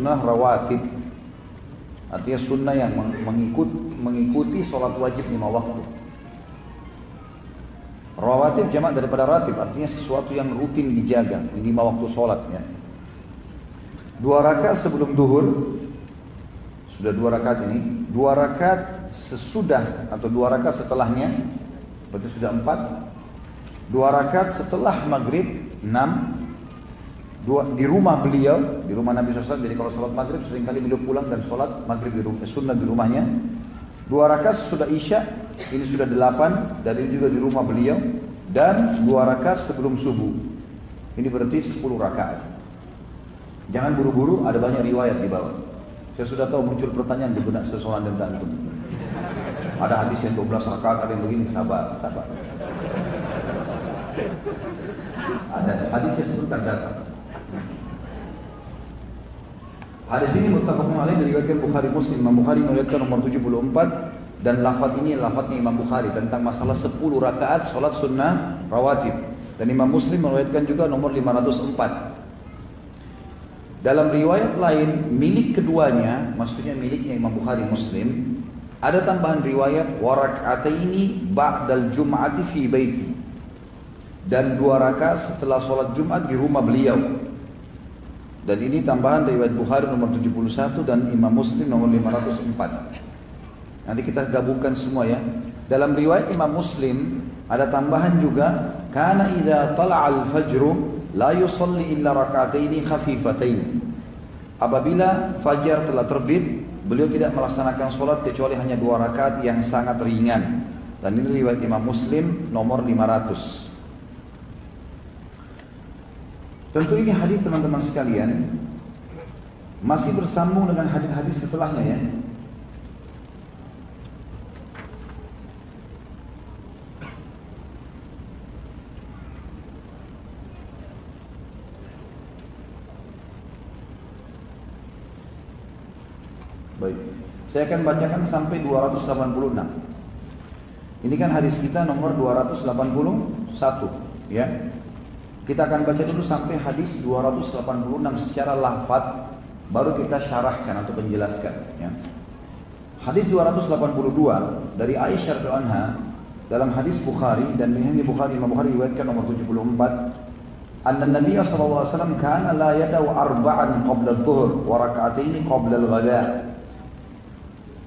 sunnah rawatib. Artinya sunnah yang mengikuti sholat wajib 5 waktu. Rawatib jamak daripada ratib, artinya sesuatu yang rutin dijaga, 5 waktu sholatnya. 2 rakaat sebelum duhur, sudah 2 rakaat ini, 2 rakaat sesudah atau 2 rakaat setelahnya, berarti sudah 4. 2 rakaat setelah maghrib, 6. Di rumah beliau, di rumah Nabi SAW, jadi kalau sholat maghrib seringkali beliau pulang dan sholat maghrib di rumah, sunnah di rumahnya. 2 rakaat sesudah isya, ini sudah 8, dan ini juga di rumah beliau. Dan 2 rakaat sebelum subuh, ini berarti 10 rakaat. Jangan buru-buru, ada banyak riwayat di bawah. Saya sudah tahu muncul pertanyaan di benak seseorang tentang itu. Ada hadis yang 12 rakaat, ada yang begini, sabar. Ada hadis yang sebutkan datang. Hadis ini muttafaqun alaih, diriwayatkan Bukhari Muslim. Imam Bukhari meriwayatkan nomor 74 dan lafaz ini lafaznya Imam Bukhari tentang masalah 10 rakaat salat sunnah rawatib. Dan Imam Muslim meriwayatkan juga nomor 504. Dalam riwayat lain milik keduanya, maksudnya miliknya Imam Bukhari Muslim, ada tambahan riwayat wa rak'ataini ba'dal jum'ati fi baiti. Dan 2 rakaat setelah salat Jumat di rumah beliau. Dan ini tambahan riwayat Bukhari nomor 71 dan Imam Muslim nomor 504. Nanti kita gabungkan semua ya. Dalam riwayat Imam Muslim ada tambahan juga, kana idza tala'al fajru la yusalli illa rak'ataini khafifatain. Apabila fajar telah terbit, beliau tidak melaksanakan sholat kecuali hanya 2 rakaat yang sangat ringan. Dan ini riwayat Imam Muslim nomor 500. Tentu ini hadis teman-teman sekalian masih bersambung dengan hadis-hadis setelahnya ya. Baik, saya akan bacakan sampai 286. Ini kan hadis kita nomor 281 ya. Kita akan baca dulu sampai hadis 286 secara lafaz, baru kita syarahkan atau penjelaskan ya. Hadis 282 dari Aisyah radhiyallahu anha dalam hadis Bukhari, dan ini Bukhari, Imam Bukhari riwayatkan nomor 74. Anna Nabi sallallahu alaihi wasallam kana la yadau arba'an qabla adh-dhuhr wa rak'ataini qabla al-ghada.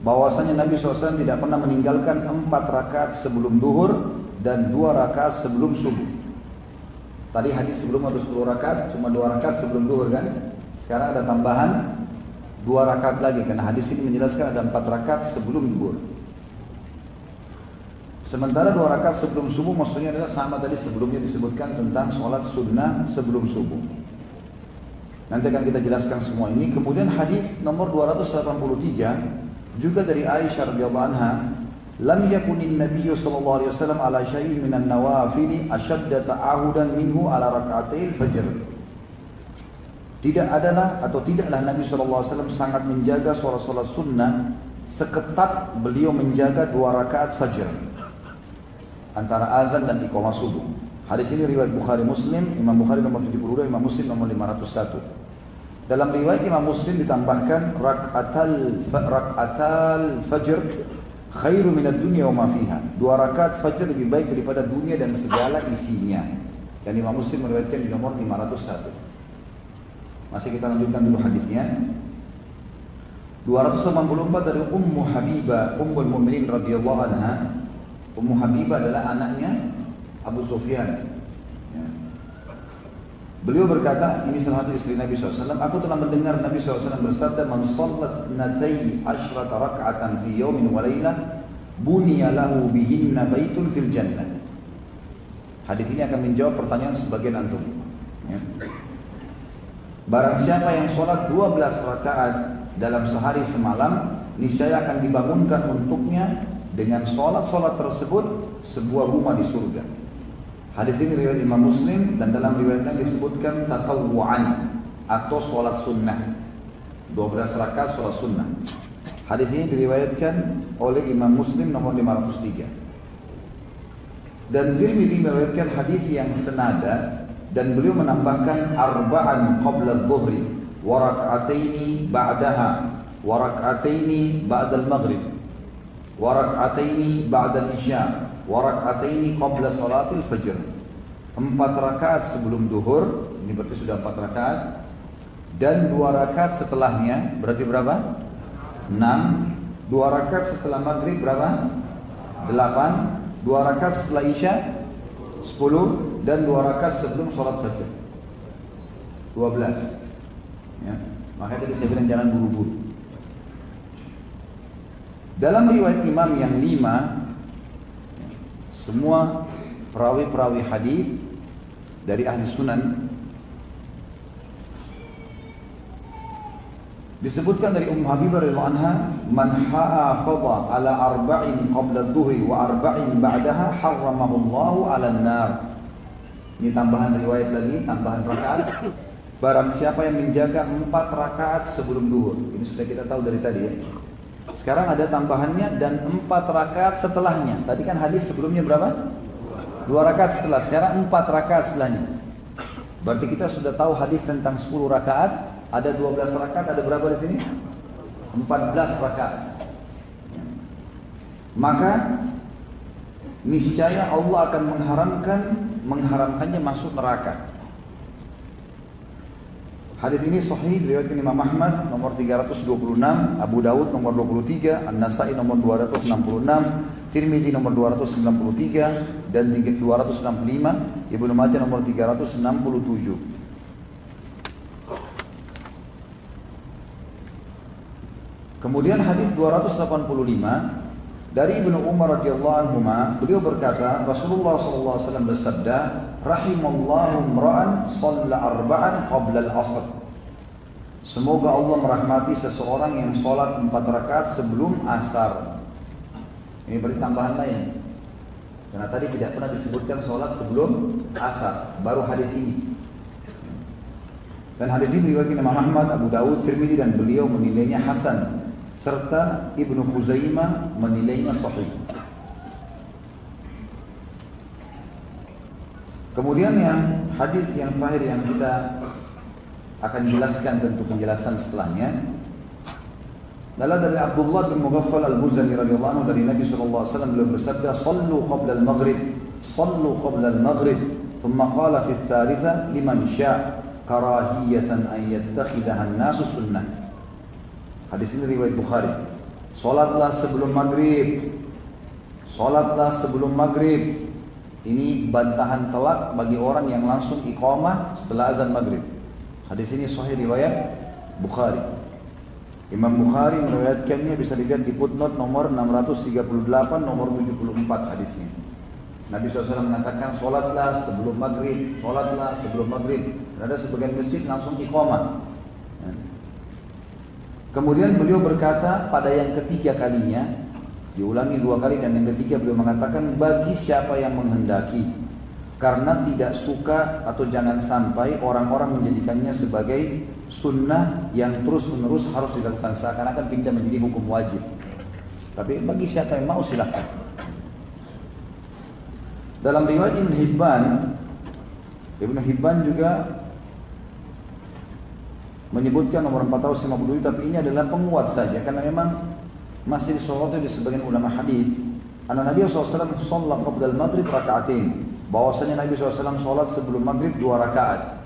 Bahwasanya Nabi SAW tidak pernah meninggalkan 4 rakaat sebelum duhur dan 2 rakaat sebelum subuh. Tadi hadis sebelum ada 10 rakaat, cuma 2 rakaat sebelum duhur kan. Sekarang ada tambahan 2 rakaat lagi, karena hadis ini menjelaskan ada 4 rakaat sebelum duhur. Sementara 2 rakaat sebelum subuh maksudnya adalah sama tadi sebelumnya disebutkan tentang sholat sunnah sebelum subuh. Nanti akan kita jelaskan semua ini. Kemudian hadis nomor 283 juga dari Aisyah radhiyallahu anha, lam yakunin nabiyyu sallallahu alaihi wasallam ala syai'in minan nawafil ashadda ta'ahudan minhu ala rak'atil fajr. Tidaklah Nabi sallallahu alaihi wasallam sangat menjaga salat sunnah seketat beliau menjaga 2 rakaat fajr antara azan dan iqamah subuh. Hadis ini riwayat Bukhari Muslim, Imam Bukhari nomor 72, Imam Muslim nomor 501. Dalam riwayat Imam Muslim ditambahkan rak'atal fajr khairu minad dunya wa ma fiha. 2 rakaat fajr lebih baik daripada dunia dan segala isinya. Dan Imam Muslim meriwayatkan di nomor 501. Masih kita lanjutkan dulu hadisnya. 284 dari Ummu Habibah, Ummul Mukminin radhiyallahu anha. Ummu Habibah adalah anaknya Abu Sufyan. Beliau berkata, ini salah satu istri Nabi SAW, aku telah mendengar Nabi SAW bersabda, man sallat natai asyrata rak'atan fi yawmin wa laylah buniya lahu bihinna baitun fil jannah. Hadis ini akan menjawab pertanyaan sebagian antum ya. Barang siapa yang sholat 12 rakaat dalam sehari semalam, niscaya akan dibangunkan untuknya dengan sholat-sholat tersebut sebuah rumah di surga. Hadis ini riwayat Imam Muslim, dan dalam riwayatnya disebutkan tatawu'an atau sholat sunnah, 12 rakaat sholat sunnah. Hadis ini diriwayatkan oleh Imam Muslim nomor 503. Dan Tirmidzi meriwayatkan hadis yang senada, dan beliau menambahkan arba'an qabla adh-dhuhri wa rak'ataini ba'daha wa rak'ataini ba'dal maghrib wa rak'ataini ba'dal isya wa rak'ataini qabla salatil fajr. 4 rakaat sebelum duhur, ini berarti sudah 4 rakaat, dan 2 rakaat setelahnya, berarti berapa? 6. 2 rakaat setelah maghrib berapa? 8. 2 rakaat setelah isya 10, dan 2 rakaat sebelum sholat fajr 12. Ya. Makanya tadi saya bilang jangan buru-buru. Dalam riwayat imam yang 5, semua perawi-perawi hadis dari ahli sunan disebutkan dari Ummu Habibah radhiyallahu anha, man hafadha ala arba'in qabla adh-dhuhri wa arba'in ba'daha harramahu Allahu 'alan nar. Ini tambahan riwayat lagi, tambahan rakaat. Barang siapa yang menjaga 4 rakaat sebelum duhur. Ini sudah kita tahu dari tadi ya. Sekarang ada tambahannya dan 4 rakaat setelahnya. Tadi kan hadis sebelumnya berapa? 2 rakaat setelah, sekarang 4 rakaat setelahnya. Berarti kita sudah tahu hadis tentang 10 rakaat, ada 12 rakaat, ada berapa di sini? 14 rakaat. Maka niscaya Allah akan mengharamkannya masuk neraka. Hadis ini sahih diriwayatkan Imam Ahmad nomor 326, Abu Daud nomor 23, An-Nasa'i nomor 266, Tirmidzi nomor 293 dan 265, Ibnu Majah nomor 367. Kemudian hadis 285 dari Ibnu Umar radhiyallahu anhu, beliau berkata, Rasulullah SAW bersabda, rahimallahu imra'an shalla arba'an qabla al-'asr. Semoga Allah merahmati seseorang yang sholat 4 rakaat sebelum asar. Ini beri tambahan lain. Karena tadi tidak pernah disebutkan sholat sebelum asar, baru hadis ini. Dan hadis ini diriwayatkan Imam Ahmad, Abu Daud, Tirmidzi dan beliau menilainya hasan, serta Ibnu Khuzaimah menilainya sahih. Kemudian yang hadis yang terakhir yang kita akan jelaskan tentu penjelasan setelahnya adalah dari Abdullah bin Mughaffal al-Muzani radhiyallahu anhu dari Nabi sallallahu alaihi wasallam, beliau bersabda, "Shallu qabla al-maghrib, shallu qabla al-maghrib, thumma qala fi ats-tsalitsa liman syaa' karahiyatan an yattakhidaha an-nasu sunnah." Hadis ini riwayat Bukhari. Salatlah sebelum maghrib. Salatlah sebelum maghrib. Ini bantahan telak bagi orang yang langsung iqamah setelah azan maghrib. Hadis ini sahih riwayat Bukhari. Imam Bukhari meriwayatkannya, bisa dilihat di footnote nomor 638, nomor 74 hadisnya. Nabi SAW mengatakan, sholatlah sebelum maghrib, sholatlah sebelum maghrib. Dan ada sebagian masjid langsung iqamah. Kemudian beliau berkata pada yang ketiga kalinya, diulangi 2 kali dan yang ketiga beliau mengatakan, bagi siapa yang menghendaki, karena tidak suka atau jangan sampai orang-orang menjadikannya sebagai sunnah yang terus menerus harus dilakukan, seakan-akan pindah menjadi hukum wajib. Tapi bagi siapa yang mau silahkan. Dalam riwayat Ibnu Hibban juga menyebutkan nomor 457, tapi ini adalah penguat saja karena memang masih disoroti di sebagian ulama hadis. Anna Nabi SAW sholat qabla al-maghrib raka'atain, bahwasanya Nabi SAW sholat sebelum maghrib 2 rakaat.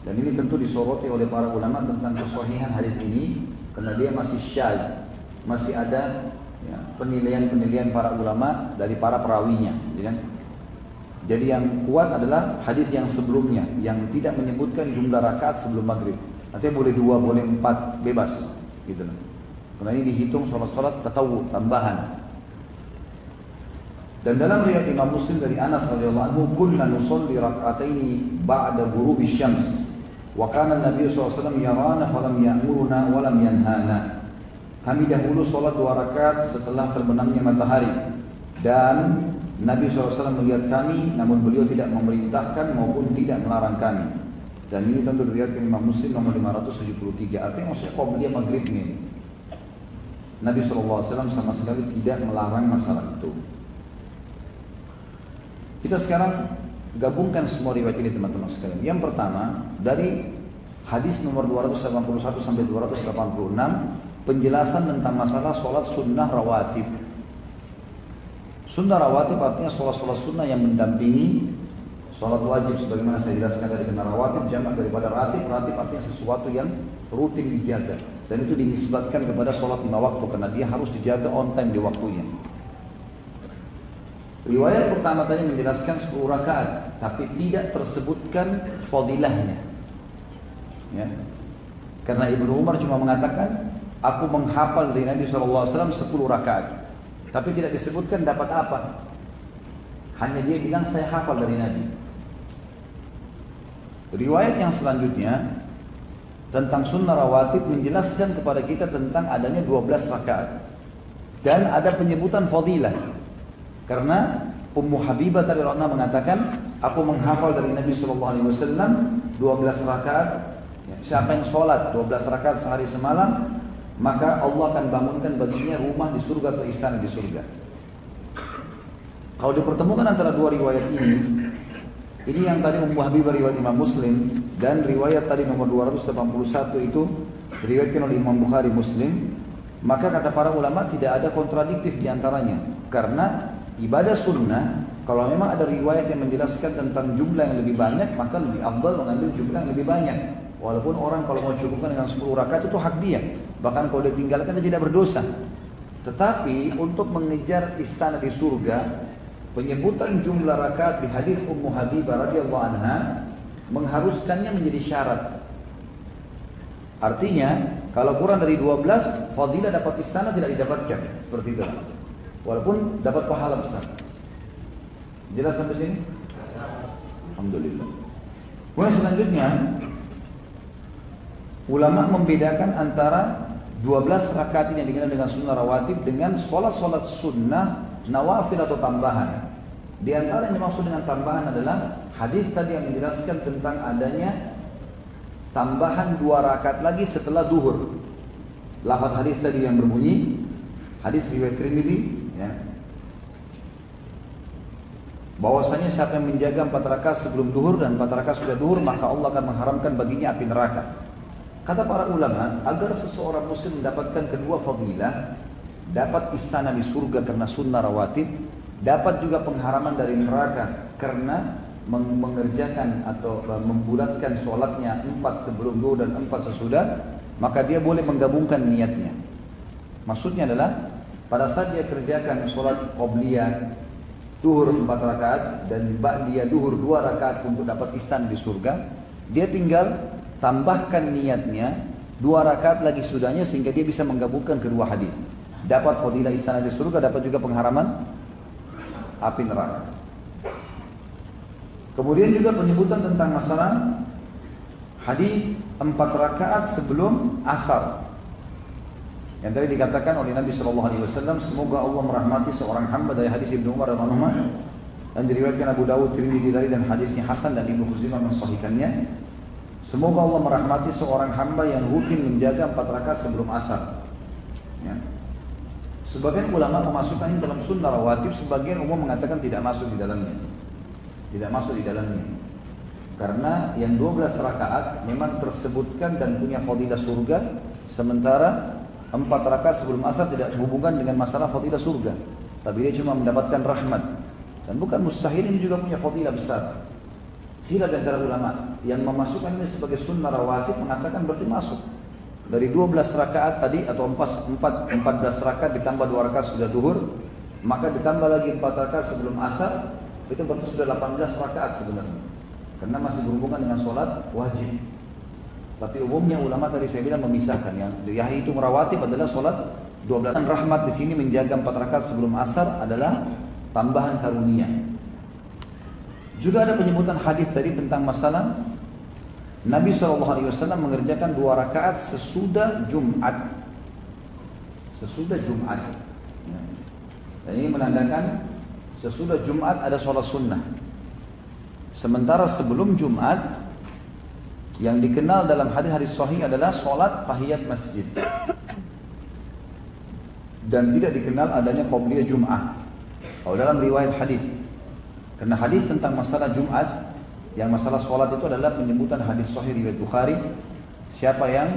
Dan ini tentu disoroti oleh para ulama tentang kesahihan hadis ini karena dia masih syadz, masih ada ya, penilaian-penilaian para ulama dari para perawinya, ya. Jadi yang kuat adalah hadis yang sebelumnya yang tidak menyebutkan jumlah rakaat sebelum maghrib. Artinya boleh 2, boleh 4, bebas, gitu loh. Karena ini dihitung sholat-sholat tatawwu, tambahan. Dan dalam riwayat Imam Muslim dari Anas radhiyallahu anhu, kunna nusalli rak'ataini ba'da ghurubi syams, wa kana Nabi SAW yarana falam ya'muruna wa lam yanhana. Kami dahulu sholat 2 rakaat setelah terbenamnya matahari, dan Nabi SAW melihat kami, namun beliau tidak memerintahkan maupun tidak melarang kami. Dan ini tentu diriwayatkan Imam Muslim nomor 573. Artinya maksudnya qabliyah maghrib ini, Nabi SAW sama sekali tidak melarang masalah itu. Kita sekarang gabungkan semua riwayat ini teman-teman sekalian. Yang pertama, dari hadis nomor 281 sampai 286 penjelasan tentang masalah sholat sunnah rawatib. Sunnah rawatib artinya sholat-sholat sunnah yang mendampingi sholat wajib, sebagaimana saya jelaskan tadi. Karena rawatib jamak daripada ratib. Ratib artinya sesuatu yang rutin dijaga, dan itu dinisbatkan kepada sholat 5 waktu karena dia harus dijaga on time di waktunya. Riwayat pertama tadi menjelaskan 10 rakaat, tapi tidak tersebutkan fadilahnya. Ya. Karena Ibnu Umar cuma mengatakan, aku menghafal dari Nabi SAW 10 rakaat, tapi tidak disebutkan dapat apa. Hanya dia bilang saya hafal dari Nabi. Riwayat yang selanjutnya tentang sunnah rawatib menjelaskan kepada kita tentang adanya 12 rakaat. Dan ada penyebutan fadilah. Karena Ummu Habibah tadi Allah mengatakan, aku menghafal dari Nabi SAW 12 rakaat. Siapa yang sholat 12 rakaat sehari semalam, maka Allah akan bangunkan baginya rumah di surga atau istana di surga. Kalau dipertemukan antara dua riwayat ini yang tadi Ummu Habibah riwayat Imam Muslim, dan riwayat tadi nomor 281 itu diriwayatkan oleh Imam Bukhari Muslim, maka kata para ulama tidak ada kontradiktif di antaranya. Karena ibadah sunnah, kalau memang ada riwayat yang menjelaskan tentang jumlah yang lebih banyak, maka lebih afdal mengambil jumlah yang lebih banyak. Walaupun orang kalau mau cukupkan dengan 10 rakaat itu hak dia, bahkan kalau dia tinggalkan dia tidak berdosa. Tetapi untuk mengejar istana di surga, penyebutan jumlah rakaat di hadis Ummu Habibah radhiyallahu anha mengharuskannya menjadi syarat. Artinya kalau kurang dari 12, fadilah dapat istana tidak didapatkan, seperti itu. Walaupun dapat pahala besar. Jelas sampai sini? Alhamdulillah. Kemudian selanjutnya ulama membedakan antara 12 rakaat ini yang dikenal dengan sunnah rawatib dengan sholat-sholat sunnah nawafil atau tambahan. Di antara yang dimaksud dengan tambahan adalah hadis tadi yang menjelaskan tentang adanya tambahan 2 rakaat lagi setelah duhur. Lafaz hadis tadi yang berbunyi, hadis riwayat Tirmidzi, ya, bahwasanya siapa yang menjaga 4 rakaat sebelum duhur dan 4 rakaat sudah duhur, maka Allah akan mengharamkan baginya api neraka. Kata para ulama, agar seseorang muslim mendapatkan kedua fadilah, dapat istana di surga karena sunnah rawatib, dapat juga pengharaman dari neraka karena mengerjakan atau membulatkan sholatnya 4 sebelum duhur dan 4 sesudah, maka dia boleh menggabungkan niatnya. Maksudnya adalah pada saat dia kerjakan sholat qobliyah duhur 4 rakaat dan ba'diyah duhur 2 rakaat untuk dapat istana di surga, dia tinggal tambahkan niatnya 2 rakaat lagi sudahnya sehingga dia bisa menggabungkan kedua hadis. Dapat fadilah istana di surga, dapat juga pengharaman api neraka. Kemudian juga penyebutan tentang masalah hadis 4 rakaat sebelum asar. Yang tadi dikatakan oleh Nabi SAW, semoga Allah merahmati seorang hamba, dari hadis Ibnu Umar dan Umar, dan diriwayatkan Abu Dawud, Tirmidzi dan hadisnya Hasan dan Ibnu Khuzaimah mensahihkannya. Semoga Allah merahmati seorang hamba yang rutin menjaga 4 rakaat sebelum asar. Ya. Sebagian ulama memasukkan ini dalam sunnah rawatib, sebagian umum mengatakan tidak masuk di dalamnya. Tidak masuk di dalamnya. Karena yang 12 rakaat memang tersebutkan dan punya fadilah surga, sementara 4 rakaat sebelum asar tidak hubungan dengan masalah fadilah surga. Tapi dia cuma mendapatkan rahmat. Dan bukan mustahil, ini juga punya fadilah besar. Khilaf di antara ulama yang memasukkan ini sebagai sunnah rawatib mengatakan berarti masuk. Dari 12 rakaat tadi atau 14 rakaat ditambah 2 rakaat sudah duhur, maka ditambah lagi 4 rakaat sebelum asar, itu berarti sudah 18 rakaat sebenarnya. Karena masih berhubungan dengan sholat wajib. Tapi umumnya ulama tadi saya bilang memisahkan, yang itu merawatib adalah sholat 12. Rahmat di sini menjaga 4 rakaat sebelum asar adalah tambahan karunia. Juga ada penyebutan hadis tadi tentang masalah Nabi SAW mengerjakan 2 rakaat sesudah Jumat. Sesudah Jumat. Dan ini menandakan sesudah Jumat ada sholat sunnah. Sementara sebelum Jumat yang dikenal dalam hadis-hadis sahih adalah sholat tahiyat masjid. Dan tidak dikenal adanya qobliyah Jum'ah. Kalau dalam riwayat hadis. Karena hadis tentang masalah Jumat, yang masalah sholat itu adalah penyebutan hadis sahih riwayat Bukhari Siapa yang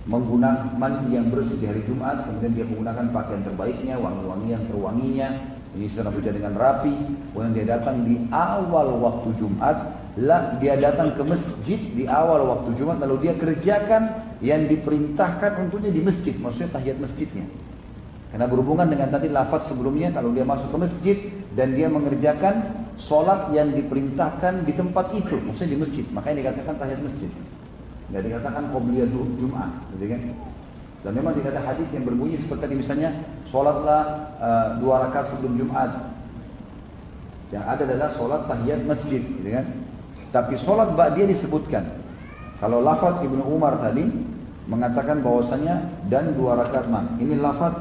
menggunakan mandi yang bersih di hari Jumat, kemudian dia menggunakan pakaian terbaiknya, wangi-wangian terwanginya, ini sedang rambutnya dengan rapi, kemudian dia datang di awal waktu Jumat, dia datang ke masjid di awal waktu Jumat, lalu dia kerjakan yang diperintahkan untuknya di masjid, maksudnya tahiyat masjidnya. Karena berhubungan dengan tadi lafaz sebelumnya, kalau dia masuk ke masjid dan dia mengerjakan sholat yang diperintahkan di tempat itu, maksudnya di masjid, makanya dikatakan tahiyat masjid. Nggak dikatakan qobliyah Jumat, gitu kan? Dan memang tidak ada hadis yang berbunyi seperti misalnya sholatlah 2 rakaat sebelum Jumat. Yang ada adalah sholat tahiyat masjid, gitu kan? Tapi sholat ba'diyah disebutkan. Kalau lafaz Ibnu Umar tadi mengatakan bahwasanya dan 2 rakaat ini lafaz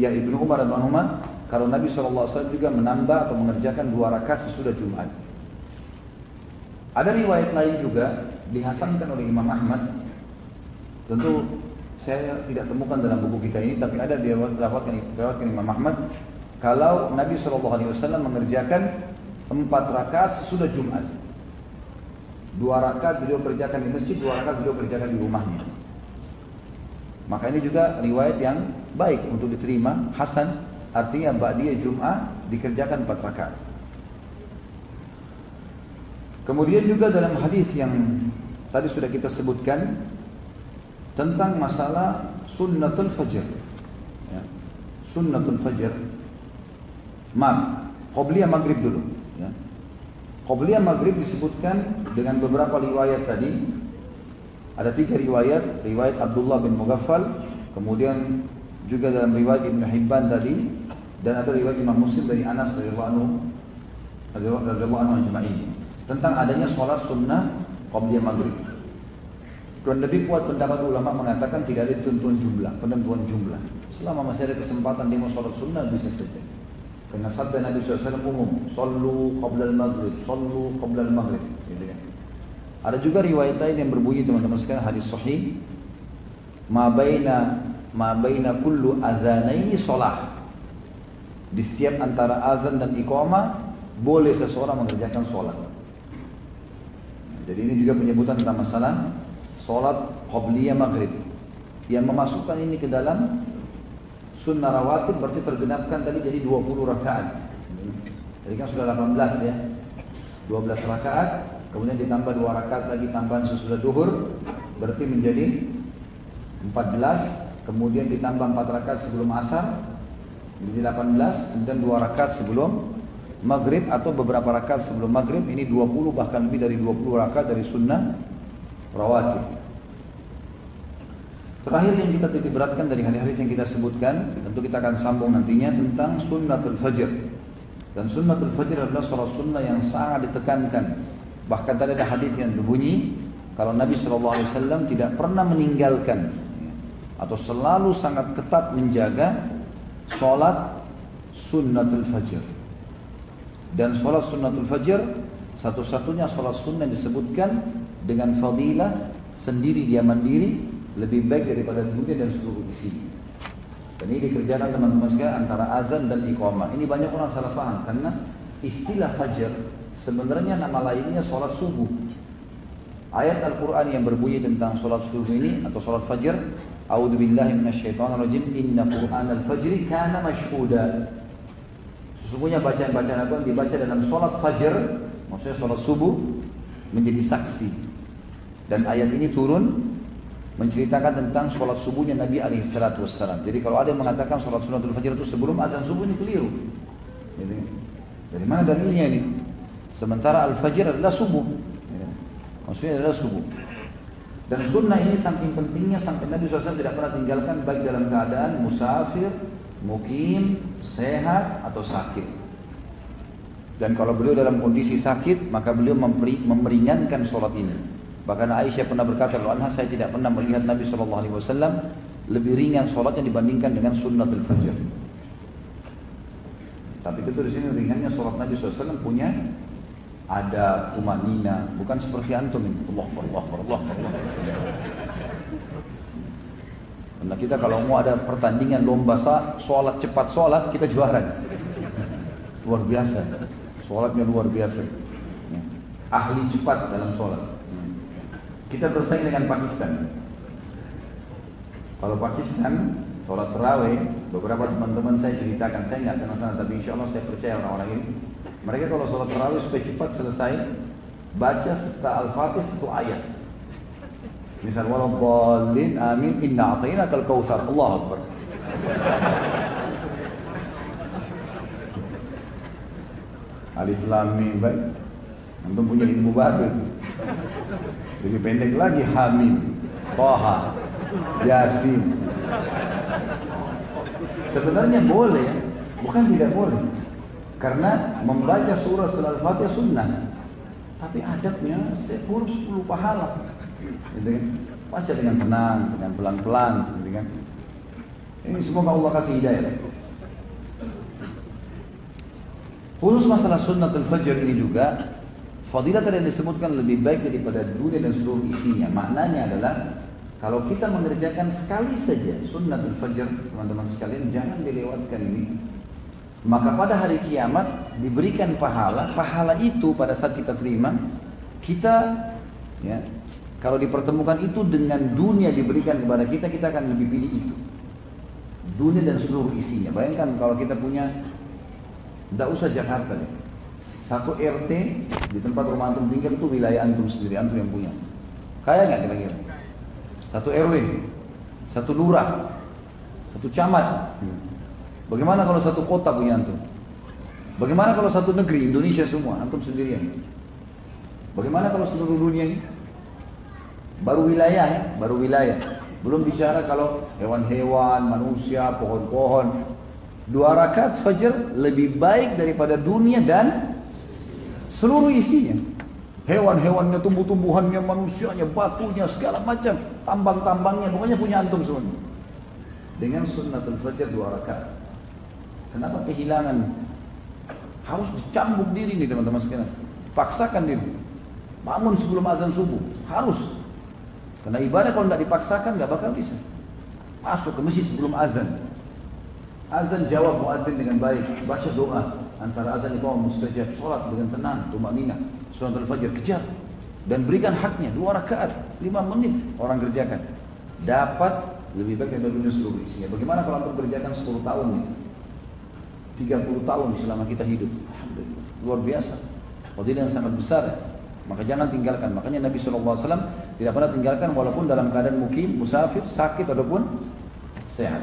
ya Ibnu Umar dan Umar. Kalau Nabi SAW juga menambah atau mengerjakan 2 rakaat sesudah Jumat. Ada riwayat lain juga dihasankan oleh Imam Ahmad. Tentu saya tidak temukan dalam buku kita ini, tapi ada diriwayatkan Imam Ahmad kalau Nabi SAW mengerjakan 4 rakaat sesudah Jumat. 2 rakaat beliau kerjakan di masjid, 2 rakaat beliau kerjakan di rumahnya. Maka ini juga riwayat yang baik untuk diterima, hasan, artinya ba'diyah Jumat dikerjakan 4 rakaat. Kemudian juga dalam hadis yang tadi sudah kita sebutkan tentang masalah sunnatul fajr, ya. Sunnatul fajr, qobliyah maghrib dulu, ya. Qobliyah maghrib disebutkan dengan beberapa riwayat tadi. Ada 3 riwayat, riwayat Abdullah bin Mughaffal, kemudian juga dalam riwayat Ibnu Hibban tadi, dan ada riwayat Imam Muslim dari Anas radhiyallahu anhu ajma'in tentang adanya sholat sunnah qobliyah maghrib. Dan lebih kuat pendapat ulama mengatakan tidak ada penentuan jumlah. Selama masih ada kesempatan dia mau sholat sunnah bisa saja. Karena sabda Nabi SAW umum, sallu qabla al-maghrib, sallu qabla al-maghrib. Gitu kan. Ada juga riwayat lain yang berbunyi teman-teman sekalian, hadis sahih, ma baina kullu azanaini shalah. Di setiap antara azan dan iqamah boleh seseorang mengerjakan sholat. Jadi ini juga penyebutan tentang masalah sholat qobliyah maghrib yang memasukkan ini ke dalam sunnah rawatib, berarti tergenapkan tadi jadi 20 rakaat. Jadi kan sudah 18 ya, 12 rakaat, kemudian ditambah 2 rakaat lagi tambahan sesudah duhur, berarti menjadi 14, kemudian ditambah 4 rakaat sebelum asar, menjadi 18, kemudian 2 rakaat sebelum maghrib atau beberapa rakaat sebelum maghrib, ini 20 bahkan lebih dari 20 rakaat dari sunnah rawatib. Terakhir yang kita titik beratkan dari hadis-hadis yang kita sebutkan, tentu kita akan sambung nantinya tentang sunnatul fajr. Dan sunnatul fajr adalah sholat sunnah yang sangat ditekankan. Bahkan tadi ada hadis yang berbunyi kalau Nabi SAW tidak pernah meninggalkan atau selalu sangat ketat menjaga sholat sunnatul fajr. Dan sholat sunnatul fajr satu-satunya sholat sunnah yang disebutkan dengan fadilah sendiri, dia mandiri, lebih baik daripada dunia dan seluruh isi. Dan ini dikerjakan teman-teman sekalian antara azan dan iqamah. Ini banyak orang salah paham karena istilah fajr sebenarnya nama lainnya sholat subuh. Ayat Al-Quran yang berbunyi tentang sholat subuh ini atau sholat fajr, a'udzubillahi minasyaitonirrajim, inna qur'anal fajri kana mashhuda. Sesungguhnya bacaan-bacaan Al-Quran dibaca dalam sholat fajr, maksudnya sholat subuh, menjadi saksi. Dan ayat ini turun menceritakan tentang sholat subuhnya Nabi SAW. Jadi kalau ada yang mengatakan sholat sunnatul fajr itu sebelum azan subuh, ini keliru. Jadi, dari mana dalilnya ini? Sementara al-fajr adalah subuh, maksudnya adalah subuh. Dan sunnah ini saking pentingnya sampai Nabi SAW tidak pernah tinggalkan baik dalam keadaan musafir, mukim, sehat atau sakit. Dan kalau beliau dalam kondisi sakit, maka beliau memperingankan sholat ini. Bahkan Aisyah pernah berkata, saya tidak pernah melihat Nabi SAW lebih ringan sholatnya dibandingkan dengan sunnatul fajr. Tapi itu di sini ringannya sholat Nabi SAW punya ada tumanina, bukan seperti antum ini. Allah. Karena kita kalau mau ada pertandingan lomba sholat cepat sholat, kita juara. Luar biasa, sholatnya luar biasa. Ahli cepat dalam sholat. Kita bersaing dengan Pakistan. Kalau Pakistan, sholat tarawih, beberapa teman-teman saya ceritakan, saya nggak kenal sana, tapi insya Allah saya percaya orang-orang ini. Mereka kalau sholat tarawih supaya cepat selesai, baca setelah Al-Fatih satu ayat. Misal waladdallin amin inna a'tainakal kautsar. Allahu Akbar. Alif lam mim, baik. Antum punya ilmu baru. Lebih pendek lagi Hamim, Thaha, Yasin. Sebenarnya boleh, bukan tidak boleh. Karena membaca surah setelah Al-Fatihah sunnah. Tapi adabnya huruf 10 pahala. Gitu kan? Baca dengan tenang, dengan pelan-pelan, gitu kan? Ini semoga Allah kasih hidayah. Khusus masalah sunnatul fajr ini juga, fadilah yang disebutkan lebih baik daripada dunia dan seluruh isinya. Maknanya adalah kalau kita mengerjakan sekali saja sunnatul fajr, teman-teman sekalian, jangan dilewatkan ini. Maka pada hari kiamat diberikan pahala. Pahala itu pada saat kita terima, kita ya, kalau dipertemukan itu dengan dunia diberikan kepada kita, kita akan lebih pilih itu. Dunia dan seluruh isinya. Bayangkan kalau kita punya, tidak usah Jakarta deh, satu RT di tempat rumah antum tinggal itu wilayah antum sendiri, antum yang punya. Kaya nggak kira-kira? Satu RW, satu lurah, satu camat. Bagaimana kalau satu kota punya antum? Bagaimana kalau satu negeri, Indonesia semua, antum sendirian? Bagaimana kalau seluruh dunia ini? Baru wilayah ya, baru wilayah. Belum bicara kalau hewan-hewan, manusia, pohon-pohon. 2 rakaat fajar lebih baik daripada dunia dan seluruh isinya. Hewan-hewannya, tumbuh-tumbuhannya, manusianya, batunya, segala macam, tambang-tambangnya, pokoknya punya antum semua. Dengan sunnatul fajar 2 rakaat. Kenapa kehilangan? Harus dicambuk diri nih teman-teman sekalian. Paksakan diri. Bangun sebelum azan subuh, harus. Karena ibadah kalau tidak dipaksakan nggak bakal bisa. Masuk ke masjid sebelum azan. Azan jawab muadzin dengan baik, baca doa. Antara azan itu mustajab, sholat dengan tenang, tumanina, sunnatul fajr kejar dan berikan haknya 2 rakaat, 5 menit orang kerjakan. Dapat lebih baik dari dunia seluruh isinya. Bagaimana kalau antum kerjakan 10 tahun nih? 30 tahun selama kita hidup. Alhamdulillah. Luar biasa. Fadilah yang sangat besar. Maka jangan tinggalkan. Makanya Nabi SAW tidak pernah tinggalkan walaupun dalam keadaan mukim, musafir, sakit ataupun sehat.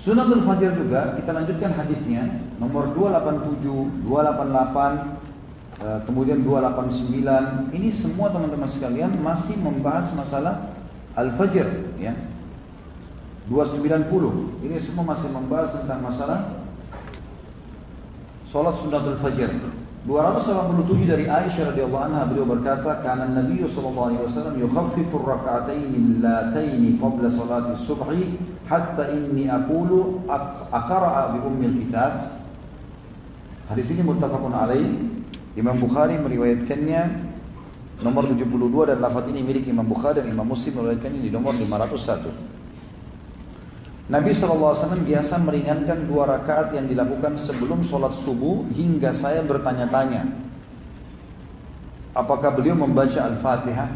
Sunnatul Fajr juga kita lanjutkan hadisnya nomor 287, 288, kemudian 289. Ini semua teman-teman sekalian masih membahas masalah Al-Fajr ya. 290. Ini semua masih membahas tentang masalah salat sunnatul Fajr. 287 dari Aisyah radhiyallahu anha, beliau berkata, "Kana Nabi sallallahu alaihi wasallam yukhaffifu ar-rak'atayn allatayn qabla salati as-subhi hatta inni aqulu aqra'a bi ummil kitab." Hadis ini muttafaqun alaih. Imam Bukhari meriwayatkannya nomor 72 dan lafaz ini milik Imam Bukhari dan Imam Muslim meriwayatkannya di nomor 501. Nabi SAW biasa meringankan 2 rakaat yang dilakukan sebelum sholat subuh hingga saya bertanya-tanya apakah beliau membaca Al-Fatihah.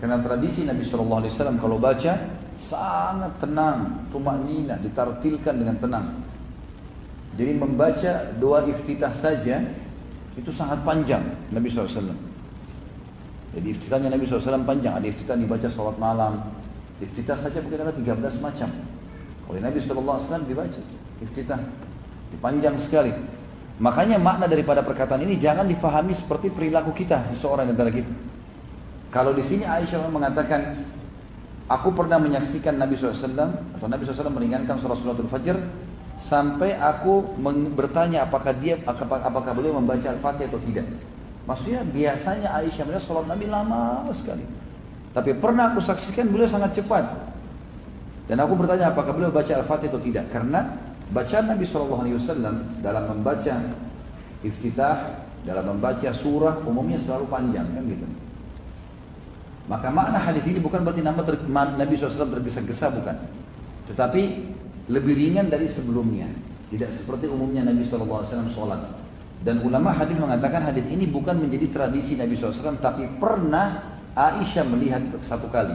Karena tradisi Nabi SAW kalau baca sangat tenang, tumanina, ditartilkan dengan tenang. Jadi membaca doa iftitah saja itu sangat panjang Nabi SAW. Jadi iftitahnya Nabi SAW panjang, ada iftitah dibaca sholat malam. Iftitah saja mungkin ada 13 macam. Oleh Nabi SAW dibaca iftitah, panjang sekali. Makanya makna daripada perkataan ini jangan difahami seperti perilaku kita, seseorang antara kita. Kalau di sini Aisyah mengatakan, aku pernah menyaksikan Nabi SAW atau Nabi SAW meringankan sholat sunnatul fajr sampai aku bertanya apakah beliau membaca Al-Fatihah atau tidak. Maksudnya biasanya Aisyah melihat sholat Nabi lama sekali. Tapi pernah aku saksikan beliau sangat cepat. Dan aku bertanya apakah beliau baca Al-Fatihah atau tidak. Karena bacaan Nabi SAW dalam membaca iftitah, dalam membaca surah umumnya selalu panjang kan gitu. Maka makna hadis ini bukan berarti Nabi SAW tergesa-gesa, bukan. Tetapi lebih ringan dari sebelumnya. Tidak seperti umumnya Nabi SAW sholat. Dan ulama hadis mengatakan hadis ini bukan menjadi tradisi Nabi SAW, tapi pernah Aisyah melihat satu kali.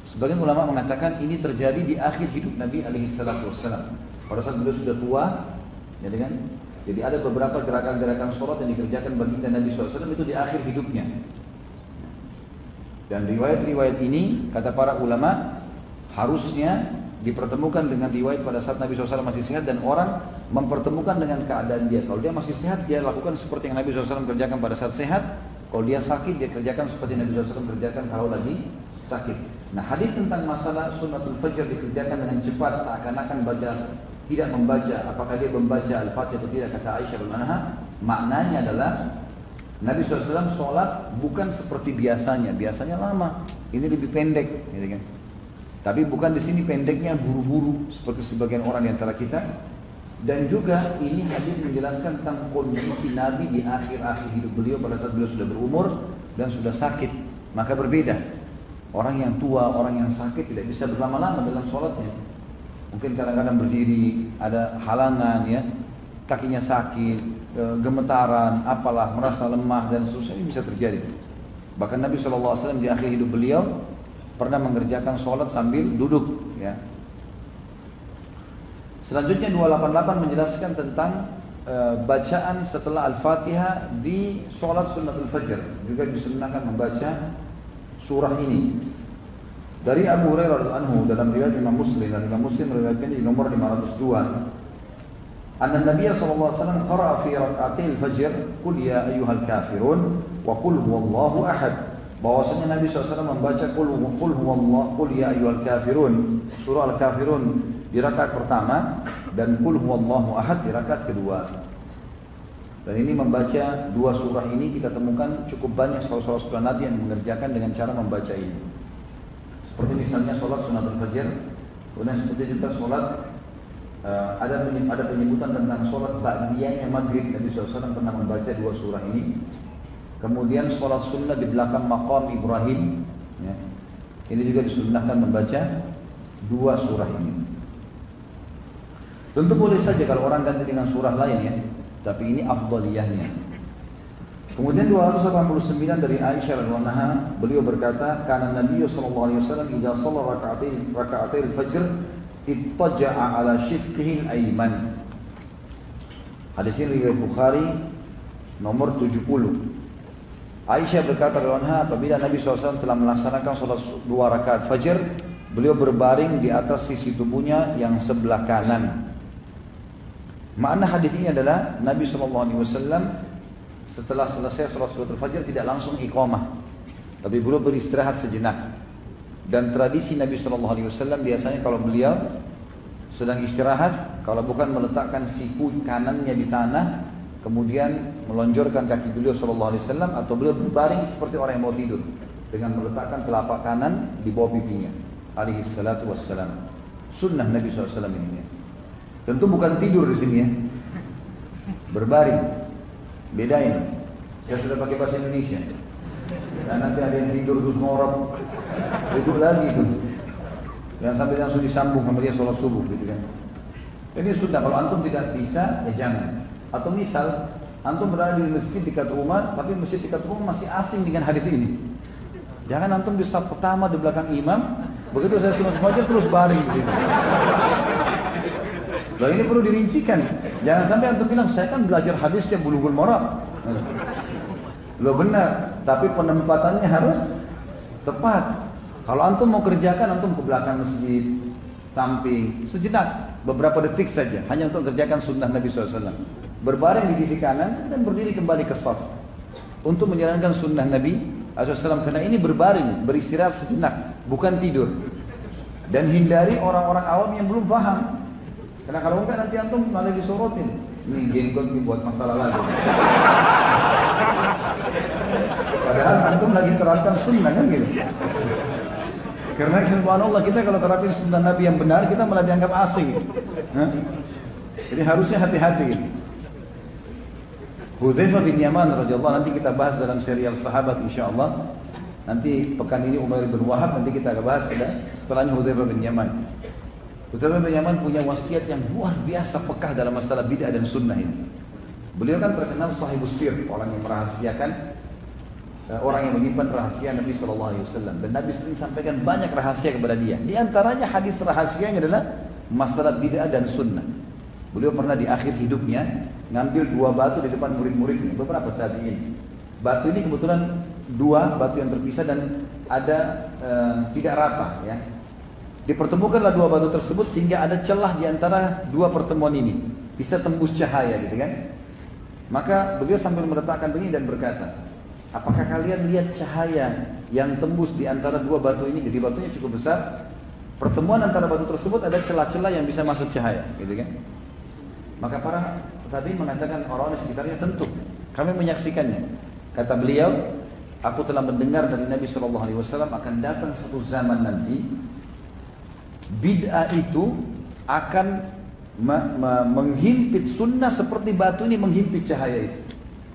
Sebagian ulama mengatakan ini terjadi di akhir hidup Nabi SAW. Pada saat beliau sudah tua, ya kan? Jadi ada beberapa gerakan-gerakan sholat yang dikerjakan baginda Nabi SAW itu di akhir hidupnya. Dan riwayat-riwayat ini, kata para ulama, harusnya dipertemukan dengan riwayat pada saat Nabi SAW masih sehat, dan orang mempertemukan dengan keadaan dia. Kalau dia masih sehat, dia lakukan seperti yang Nabi SAW kerjakan pada saat sehat. Kalau dia sakit, dia kerjakan seperti yang Nabi SAW kerjakan kalau lagi sakit. Nah, hadis tentang masalah sunnatul fajr dikerjakan dengan cepat seakan-akan tidak membaca, apakah dia membaca Al-Fatihah atau tidak, kata Aisyah radhiyallahu anha, maknanya adalah Nabi SAW sholat bukan seperti biasanya lama, ini lebih pendek, gitu kan? Tapi bukan di sini pendeknya buru-buru seperti sebagian orang di antara kita. Dan juga ini hadis menjelaskan tentang kondisi Nabi di akhir-akhir hidup beliau pada saat beliau sudah berumur dan sudah sakit, maka berbeda. Orang yang tua, orang yang sakit tidak bisa berlama-lama dalam sholatnya. Mungkin kadang-kadang berdiri, ada halangan ya, kakinya sakit, gemetaran, apalah, merasa lemah dan seterusnya, ini bisa terjadi. Bahkan Nabi SAW di akhir hidup beliau pernah mengerjakan sholat sambil duduk ya. Selanjutnya 288 menjelaskan tentang bacaan setelah Al-Fatihah di sholat sunnatul fajr. Juga disunnahkan membaca surah ini. Dari Abu Hurairah radhiyallahu anhu dalam riwayat Imam Muslim, dan Imam Muslim meriwayatkan di nomor 502. Anna Nabiy sallallahu alaihi wasallam qara'a fi rak'atil fajr qul ya ayyuhal kafirun wa qul huwallahu ahad. Bahwasanya Nabi SAW membaca qul huwallahu qul ya ayyuhal kafirun, surah Al-Kafirun di rakaat pertama, dan qul huwallahu ahad di rakaat kedua. Dan ini membaca dua surah ini kita temukan cukup banyak surah-surah Nabi yang mengerjakan dengan cara membaca ini. Seperti misalnya sholat sunnatul fajr, kemudian seperti juga sholat ada penyebutan tentang sholat ba'diyahnya maghrib. Nabi SAW pernah membaca dua surah ini. Kemudian sholat sunnah di belakang maqam Ibrahim ya. Ini juga disunnahkan membaca dua surah ini. Tentu boleh saja kalau orang ganti dengan surah lain ya, tapi ini afdaliyahnya. Kemudian 289 dari Aisyah radhiyallahu anha, beliau berkata, "Kana Nabi sallallahu alaihi wasallam idza shalla raka'atil fajr ittaja'a ala shiqqihi al-ayman." Hadis ini riwayat Bukhari nomor 70. Aisyah berkata radhiyallahu anha, apabila Nabi SAW telah melaksanakan sholat dua rakaat fajr, beliau berbaring di atas sisi tubuhnya yang sebelah kanan. Makna hadis ini adalah Nabi SAW setelah selesai sholat fajr tidak langsung iqamah, tapi beliau beristirahat sejenak. Dan tradisi Nabi SAW biasanya kalau beliau sedang istirahat, kalau bukan meletakkan siku kanannya di tanah, kemudian melonjorkan kaki beliau SAW, atau beliau berbaring seperti orang yang mau tidur dengan meletakkan telapak kanan di bawah pipinya alaihi salatu wassalam. Sunnah Nabi SAW ini. Tentu bukan tidur di sini ya, berbaring. Bedain, saya sudah pakai bahasa Indonesia. Dan nanti ada yang tidur terus ngorok, itu lagi tuh. Jangan sampai langsung disambung sama dia sholat subuh gitu kan. Jadi sudah, kalau antum tidak bisa ya jangan. Atau misal antum berada di masjid dekat rumah, tapi masjid dekat rumah masih asing dengan hadis ini. Jangan antum di saf pertama di belakang imam, begitu saya sunat fajr terus baring di situ. Lalu ini perlu dirincikan. Jangan sampai antum bilang, saya kan belajar hadisnya Bulughul Maram. Loh benar, tapi penempatannya harus tepat. Kalau antum mau kerjakan, antum ke belakang masjid, samping, sejenak, beberapa detik saja, hanya untuk kerjakan sunnah Nabi SAW. Berbaring di sisi kanan dan berdiri kembali ke shaf untuk menjalankan sunnah Nabi SAW. Karena ini berbaring, beristirahat sejenak, bukan tidur. Dan hindari orang-orang awam yang belum paham. Karena kalau enggak nanti antum malah disorotin. Ini jenggot dibuat masalah lagi. Padahal antum lagi terapkan sunnah kan gitu. Karena subhanallah kita kalau terapin sunnah Nabi yang benar, kita malah dianggap asing. Jadi harusnya hati-hati gitu. Hudzaifah bin Yaman radhiyallahu, nanti kita bahas dalam serial sahabat insyaallah. Nanti pekan ini Umar bin Wahab, nanti kita bahas setelahnya Hudzaifah bin Yaman. Hudzaifah bin Yaman punya wasiat yang luar biasa pekah dalam masalah bid'ah dan sunnah ini. Beliau kan terkenal sahibus sir, orang yang merahasiakan, orang yang menyimpan rahasia Nabi SAW. Dan Nabi sering sampaikan banyak rahasia kepada dia. Di antaranya hadis rahasianya adalah masalah bid'ah dan sunnah. Beliau pernah di akhir hidupnya ngambil 2 batu di depan murid-muridnya, beberapa tabi'in. Batu ini kebetulan 2 batu yang terpisah dan ada tidak rata, ya. Dipertemukanlah 2 batu tersebut sehingga ada celah di antara 2 pertemuan ini, bisa tembus cahaya, gitu kan? Maka beliau sambil meletakkan begini dan berkata, apakah kalian lihat cahaya yang tembus di antara 2 batu ini? Jadi batunya cukup besar. Pertemuan antara batu tersebut ada celah-celah yang bisa masuk cahaya, gitu kan? Maka para tadi mengatakan orang-orang di sekitarnya, tentu kami menyaksikannya. Kata beliau, aku telah mendengar dari Nabi SAW akan datang satu zaman nanti, bid'ah itu akan menghimpit sunnah seperti batu ini menghimpit cahaya itu,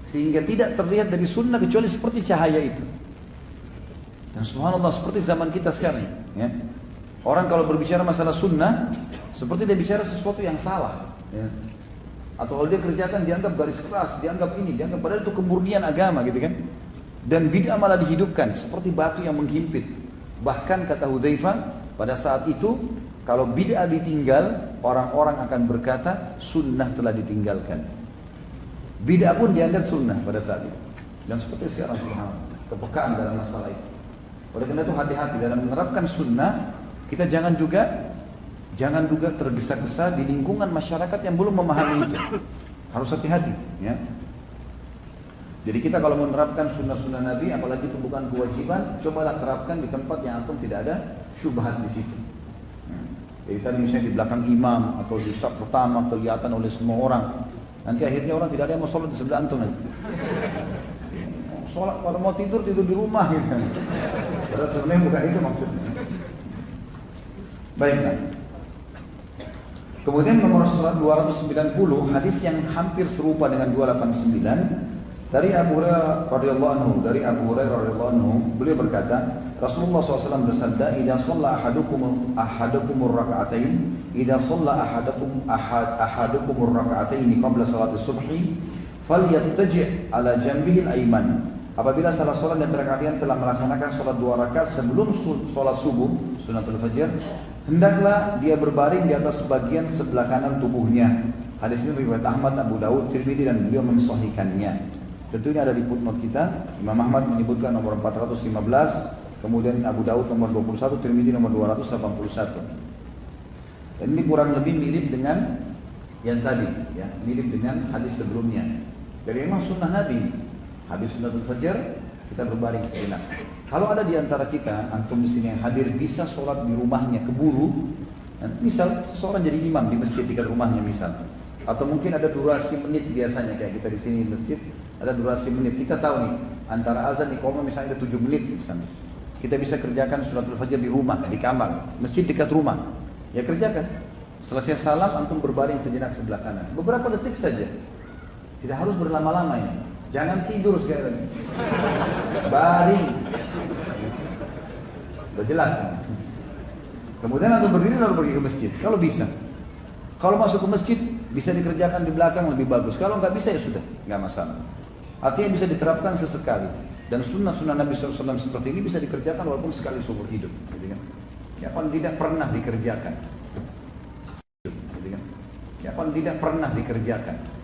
sehingga tidak terlihat dari sunnah kecuali seperti cahaya itu. Dan subhanallah seperti zaman kita sekarang, ya. Orang kalau berbicara masalah sunnah seperti dia bicara sesuatu yang salah, ya. Atau kalau dia kerjakan dianggap garis keras, dianggap ini, dianggap padahal itu kemurnian agama, gitu kan. Dan bid'ah malah dihidupkan seperti batu yang menghimpit. Bahkan kata Hudzaifah, pada saat itu kalau bid'ah ditinggal, orang-orang akan berkata sunnah telah ditinggalkan. Bid'ah pun dianggap sunnah pada saat itu. Dan seperti sekarang subhanallah, kepekaan dalam masalah itu. Oleh karena itu hati-hati dalam menerapkan sunnah. Kita jangan juga tergesa-gesa di lingkungan masyarakat yang belum memahami itu. Harus hati-hati, ya. Jadi kita kalau menerapkan sunnah-sunnah Nabi, apalagi itu bukan kewajiban, cobalah terapkan di tempat yang antum tidak ada syubhat di situ. Jadi tadi misalnya di belakang imam atau di saf pertama kelihatan oleh semua orang. Nanti akhirnya orang tidak ada yang mau sholat di sebelah antum nanti. Sholat kalau mau tidur di rumah gitu. Padahal sebenarnya bukan itu maksudnya. Baiklah. Kemudian nomor 290 hadis yang hampir serupa dengan 289 dari Abu Hurairah radhiyallahu anhu, beliau berkata, Rasulullah SAW bersabda, "Idza shalla ahadukumur rak'atain, idza shalla ahadukumur rak'atain qabla salati subhi, falyattaji' ala janbihi al-ayman." Apabila salah seorang di antara kalian telah melaksanakan salat 2 rakaat sebelum salat subuh, sunatul fajr, hendaklah dia berbaring di atas bagian sebelah kanan tubuhnya. Hadis ini riwayat Ahmad, Abu Daud, Tirmidzi dan beliau mensahihkannya. Tentu ini ada di footnote kita. Imam Ahmad menyebutkan nomor 415, kemudian Abu Daud nomor 21, Tirmidzi nomor 281. Dan ini kurang lebih mirip dengan yang tadi, ya, mirip dengan hadis sebelumnya. Jadi memang sunnah Nabi. Habis sunnatul fajar kita berbaring sejenak. Kalau ada di antara kita, antum di sini yang hadir bisa sholat di rumahnya keburu, misal seorang jadi imam di masjid dekat rumahnya misal, atau mungkin ada durasi menit biasanya kayak kita di sini di masjid ada durasi menit. Kita tahu nih antara azan iqamah misalnya ada 7 menit misalnya. Kita bisa kerjakan sunnatul fajar di rumah, di kamar, masjid dekat rumah. Ya kerjakan. Selesai salam antum berbaring sejenak sebelah kanan. Beberapa detik saja. Tidak harus berlama-lama ya. Jangan tidur sekali lagi. Baring. Sudah jelas. Kemudian antum berdiri lalu pergi ke masjid. Kalau bisa. Kalau masuk ke masjid bisa dikerjakan di belakang lebih bagus. Kalau nggak bisa ya sudah, nggak masalah. Artinya bisa diterapkan sesekali. Dan sunnah-sunnah Nabi SAW seperti ini bisa dikerjakan walaupun sekali seumur hidup. Gitu kan? Ya paling tidak pernah dikerjakan. Gitu kan? Ya paling tidak pernah dikerjakan.